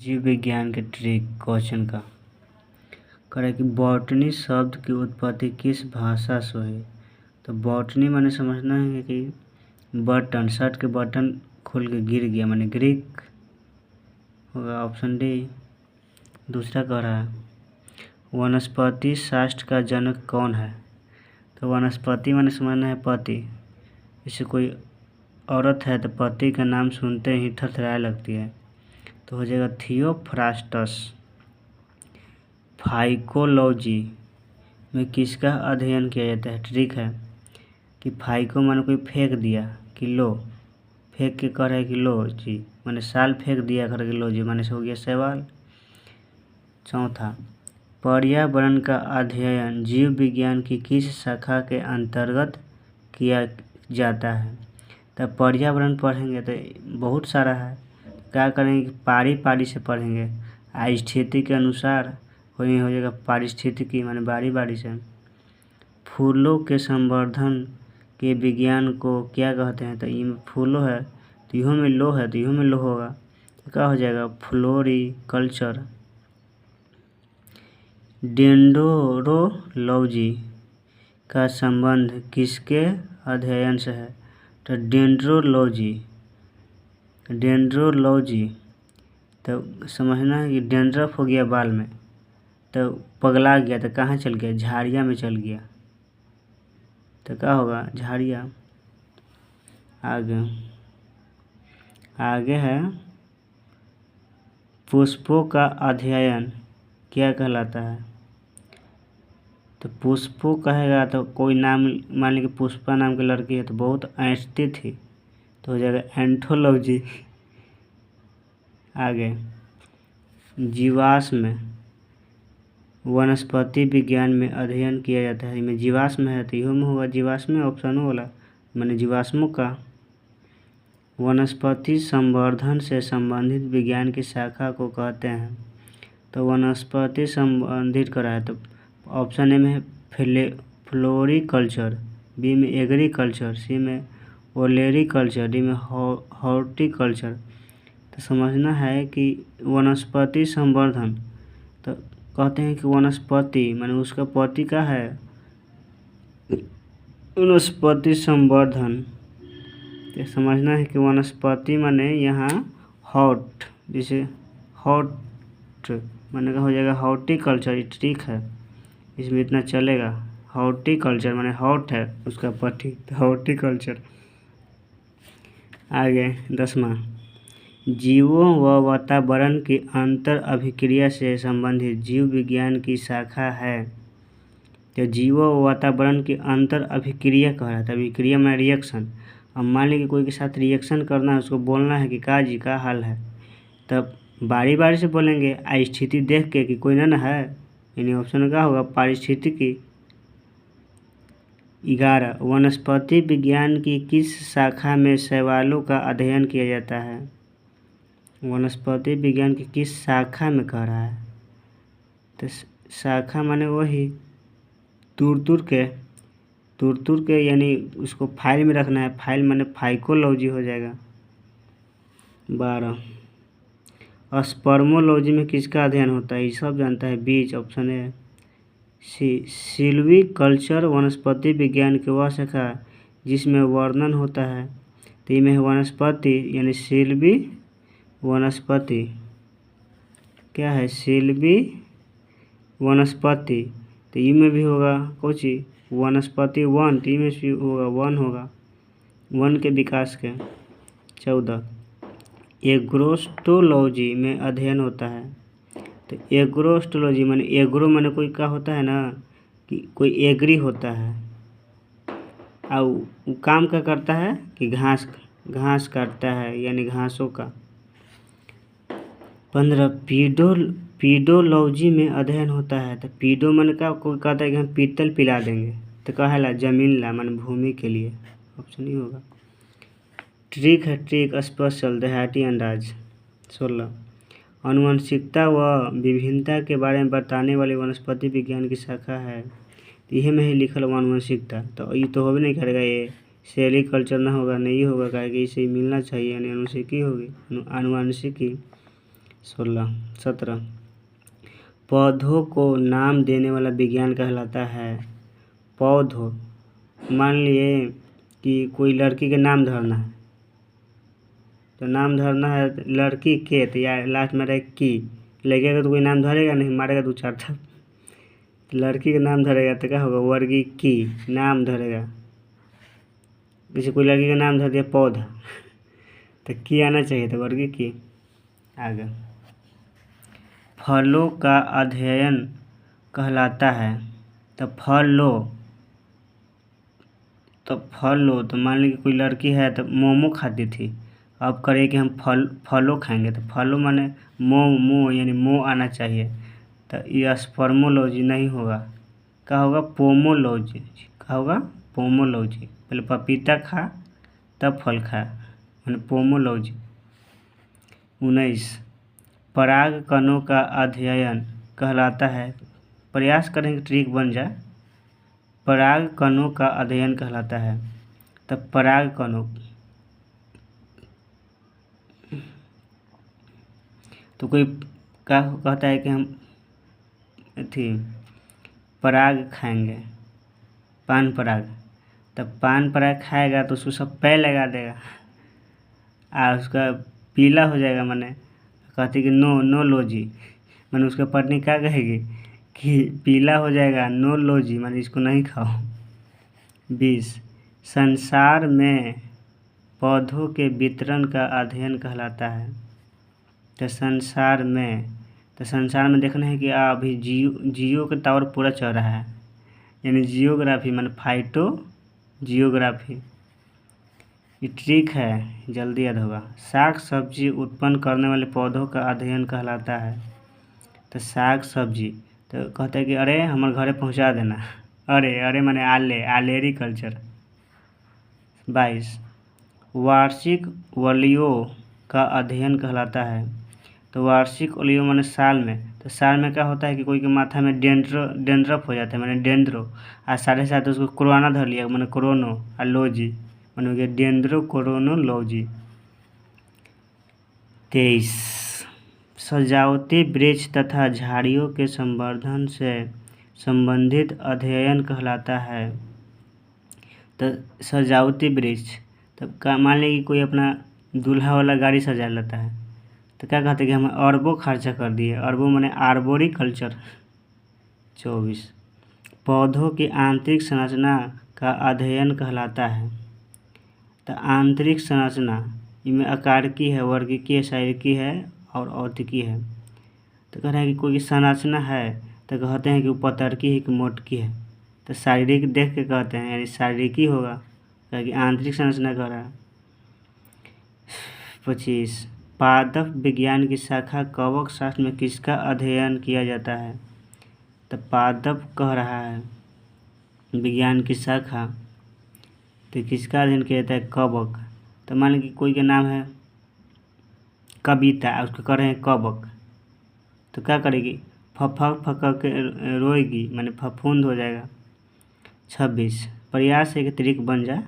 जीव विज्ञान के ट्रिक क्वेश्चन का करे कि बॉटनी शब्द की उत्पत्ति किस भाषा से हुई। तो बॉटनी माने समझना है कि बटन शर्ट के बटन खुल के गिर गया माने ग्रीक होगा। Option D. दूसरा कह रहा है वनस्पति शास्त्र का जनक कौन है। तो वनस्पति माने समझना है पति। जैसे कोई औरत है तो पति का नाम सुनते ही थरथराए लगती है, तो हो जाएगा थियोफ्रास्टस। फाइकोलॉजी में किसका अध्ययन किया जाता है। ट्रिक है कि फाइको माने कोई फेंक दिया कि लो, फेंक के कह रहे कि लो जी माने साल फेंक दिया कर के लो जी माने से हो गया सवाल। चौथा पर्यावरण का अध्ययन जीव विज्ञान की किस शाखा के अंतर्गत किया जाता है। तो पर्यावरण पढ़ेंगे तो बहुत सारा है, क्या करेंगे पारी पारी से पढ़ेंगे। स्थिति के अनुसार हो जाएगा पारिस्थितिकी माने बारी बारी से। फूलों के संवर्धन के विज्ञान को क्या कहते हैं। तो ये फूलों है तो इहो में लो है तो इहो में लो होगा, तो क्या हो जाएगा फ्लोरिकल्चर। डेंड्रोलॉजी का संबंध किसके अध्ययन से है। तो डेंड्रोलॉजी तो समझना है कि डेंड्रफ हो गया बाल में, तो पगला गया तो कहाँ चल गया झाड़िया में चल गया, तो क्या होगा झाड़िया। आगे है पुष्पों का अध्ययन क्या कहलाता है। तो पुष्पों कहेगा तो कोई नाम मान लीजिए पुष्पा नाम की लड़की है तो बहुत ऐंठती थी, तो हो जाएगा एंथोलॉजी। आगे जीवाश्म वनस्पति विज्ञान में अध्ययन किया जाता है। इनमें जीवाश्म है तो इहो में होगा जीवाश्म ऑप्शन वाला माने जीवाश्मों का। वनस्पति संवर्धन से संबंधित विज्ञान की शाखा को कहते हैं। तो वनस्पति संबंधित करा है तो ऑप्शन ए में है फ्लोरिकल्चर, बी में एग्रीकल्चर, सी में ओलेरिकल्चर, डी में हॉर्टिकल्चर। तो समझना है कि वनस्पति संवर्धन तो कहते हैं कि वनस्पति माने उसका पति का है वनस्पति संवर्धन। तो समझना है कि वनस्पति माने यहाँ हॉट, जैसे हॉट माने का हो जाएगा हॉर्टिकल्चर। ठीक है इसमें इतना चलेगा। हॉर्टिकल्चर माने हॉट है उसका पति, तो हॉर्टिकल्चर। आगे 10वां जीवों व वातावरण की अंतर अभिक्रिया से संबंधित जीव विज्ञान की शाखा है। तो जीवों व वातावरण की अंतर अभिक्रिया कह रहा था। अभिक्रिया में रिएक्शन। अब मान लीजिए कोई के साथ रिएक्शन करना है, उसको बोलना है कि का जी का हाल है, तब बारी बारी से बोलेंगे स्थिति देख के कि कोई ना है। यानी ऑप्शन का होगा पारिस्थितिकी। 11 वनस्पति विज्ञान की किस शाखा में शैवालों का अध्ययन किया जाता है। वनस्पति विज्ञान की किस शाखा में कह रहा है। तो शाखा माने वही तुर के यानी उसको फाइल में रखना है। फाइल माने फाइकोलॉजी हो जाएगा। 12 स्पर्मोलॉजी में किसका अध्ययन होता है। ये सब जानता है बीज, ऑप्शन है सिल्वीकल्चर वनस्पति विज्ञान की वह शाखा जिसमें वर्णन होता है। तो इनमें वनस्पति यानी सिल्वी वनस्पति क्या है सिल्वी वनस्पति, तो ई में भी होगा कोची वनस्पति वन, तो में भी होगा वन होगा वन के विकास के। 14 एग्रोस्टोलॉजी में अध्ययन होता है। तो एग्रोस्टोलॉजी माने एग्रो माने कोई का होता है ना कि कोई एग्री होता है और वो काम का करता है कि घास काटता है यानी घासों का। 15 पीडोलॉजी में अध्ययन होता है। तो पीडो माने का कोई कहता है कि हम पीतल पिला देंगे, तो कहेला जमीन ला माने भूमि के लिए, ऑप्शन ही होगा। ट्रिक है ट्रिक स्पेशल देहाती अंदाज। 16 आनुवंशिकता व विभिन्नता के बारे में बताने वाली वनस्पति विज्ञान की शाखा है। यह में ही लिखल आनुवंशिकता, तो ये तो होबे नहीं करेगा, ये सेरिकल्चर ना होगा नहीं होगा, कहेगा इसे मिलना चाहिए यानी अनुवंशिकी होगी आनुवंशिकी। 16 17 पौधों को नाम देने वाला विज्ञान कहलाता है। पौधों, मान लिए कि कोई लड़की के नाम धरना है, तो नाम धरना है लड़की के, तो या लास्ट में रहे की, लगेगा तो कोई नाम धरेगा नहीं, मारेगा 2-4 था। लड़की का नाम धरेगा तो क्या होगा, वर्गी की नाम धरेगा। जैसे कोई लड़की का नाम धर दिया पौधा, तो की आना चाहिए, तो वर्गी की। आगे फलों का अध्ययन कहलाता है। तो फल लो, तो मान ली कि कोई लड़की है तो मोमो खाती थी, अब करे कि हम फलों खाएंगे, तो फलों माने मो यानी मो आना चाहिए, तो ये स्पर्मोलॉजी नहीं होगा, क्या होगा, पोमोलॉजी। क्या होगा, पोमोलॉजी। पहले पपीता खा तब फल खा, मैंने पोमोलॉजी। 19 पराग कणों का अध्ययन कहलाता है। प्रयास करें कि ट्रिक बन जाए। पराग कणों का अध्ययन कहलाता है। तब पराग कणों, तो कोई क्या कहता है कि हम पराग खाएंगे, पान पराग, तब पान पराग खाएगा तो उसको सब पैर लगा देगा और उसका पीला हो जाएगा। मैंने कहती कि नो लोजी, मैंने उसका पत्नी क्या कहेगी कि पीला हो जाएगा, नो लोजी, मैंने इसको नहीं खाओ। 20 संसार में पौधों के वितरण का अध्ययन कहलाता है। तो संसार में देखना है कि अभी जियो का टावर पूरा चल रहा है, यानी जियोग्राफी माने फाइटो जियोग्राफी। ये ट्रिक है, जल्दी याद होगा। साग सब्जी उत्पन्न करने वाले पौधों का अध्ययन कहलाता है। तो साग सब्जी, तो कहते हैं कि अरे हमारे घरे पहुंचा देना, अरे माने आलेरी कल्चर। 22 वार्षिक वलयों का अध्ययन कहलाता है। तो वार्षिक वलयों माने साल में, तो साल में क्या होता है कि कोई के माथा में डेंड्रफ हो जाता है, मैंने डेंड्रो, और साढ़े साथ उसको कोरोना धर लिया, मैंने कोरोनो और लोजी, मैंने हो गया डेंड्रो कोरोनोलॉजी। 23 सजावटी वृक्ष तथा झाड़ियों के संवर्धन से संबंधित अध्ययन कहलाता है। तो सजावटी वृक्ष, तब का मान लीजिए कि कोई अपना दूल्हा वाला गाड़ी सजा लेता है, तो क्या कहते हैं कि हम अरबों खर्चा कर दिए, अरबों माने आर्बोरी कल्चर। 24 पौधों की आंतरिक संरचना का अध्ययन कहलाता है। तो आंतरिक संरचना इनमें आकारिकी है, वर्गिकी है, शारीरिकी है और औतिकी है। तो कह रहे हैं कि कोई संरचना है तो कहते हैं कि वो पतरकी है कि मोटकी है, तो शारीरिक देख के कहते हैं, यानी शारीरिकी होगा, क्योंकि आंतरिक संरचना कह रहा है। 25 पादप विज्ञान की शाखा कवक शास्त्र में किसका अध्ययन किया जाता है। तो पादप कह रहा है विज्ञान की शाखा, तो किसका अध्ययन किया जाता है, कवक। तो मान लीजिए कोई का नाम है कविता, उसको कह रहे हैं कवक, तो क्या करेगी, फफक फक के रोएगी, माने फफूंद हो जाएगा। 26 प्रयास एक त्रिक बन जाए।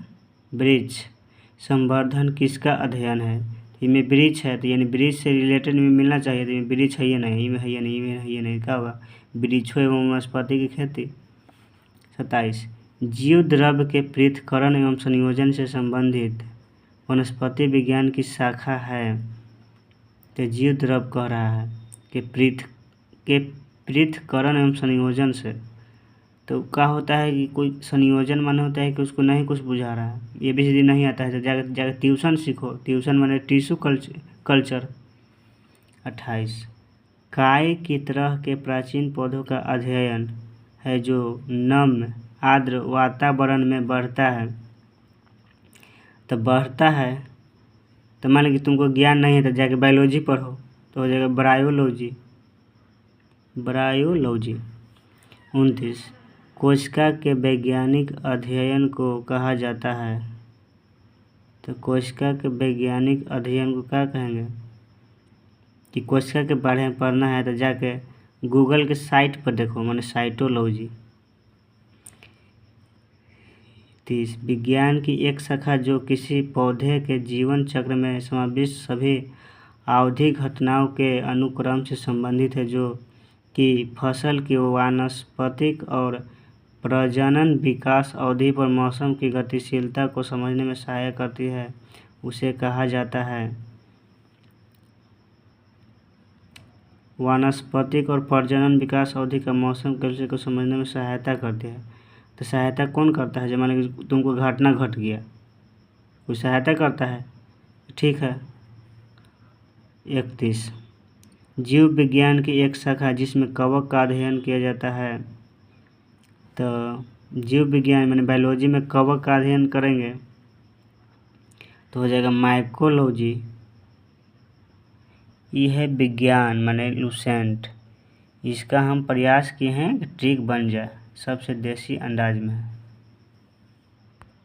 वृक्ष संवर्धन किसका अध्ययन है। इनमें वृक्ष है, तो यानी वृक्ष से रिलेटेड में मिलना चाहिए, तो इनमें वृक्ष है या नहीं, इनमें है या नहीं, इनमें है या नहीं, क्या होगा, वृक्षों एवं वनस्पति की खेती। 27 जीव द्रव्य के पृथक्करण एवं संयोजन से संबंधित वनस्पति विज्ञान की शाखा है। तो जीव द्रव्य कह रहा है कि पृथक्करण एवं संयोजन से, तो क्या होता है कि कोई संयोजन माने होता है कि उसको नहीं कुछ बुझा रहा है, ये भी यदि नहीं आता है तो जाकर ट्यूशन सीखो, ट्यूशन माने टिश्यू कल्चर। 28 काय की तरह के प्राचीन पौधों का अध्ययन है जो नम्य आर्द्र वातावरण में बढ़ता है। तो बढ़ता है, तो मान लीजिए तुमको ज्ञान नहीं है तो जाके बायोलॉजी पढ़ो, तो हो जाएगा ब्रायोलॉजी। 29 कोशिका के वैज्ञानिक अध्ययन को कहा जाता है। तो कोशिका के वैज्ञानिक अध्ययन को क्या कहेंगे, कि कोशिका के बारे में पढ़ना है तो जाके गूगल के साइट पर देखो, माने साइटोलॉजी। 30 विज्ञान की एक शाखा जो किसी पौधे के जीवन चक्र में समाविष्ट सभी आवधिक घटनाओं के अनुक्रम से संबंधित है, जो कि फसल की वानस्पतिक और प्रजनन विकास अवधि पर मौसम की गतिशीलता को समझने में सहायक करती है, उसे कहा जाता है। वानस्पतिक और प्रजनन विकास अवधि का मौसम के को समझने में सहायता करती है। तो सहायता कौन करता है? जब मान लीजिए तुमको घटना घट गया, कोई सहायता करता है? ठीक है। 31 जीव विज्ञान की एक शाखा जिसमें कवक का अध्ययन किया जाता है। तो जीव विज्ञान माने बायोलॉजी में कवक का अध्ययन करेंगे तो हो जाएगा माइकोलॉजी। यह है विज्ञान माने लूसेंट। इसका हम प्रयास किए हैं कि ट्रिक बन जाए, सबसे देसी अंदाज में।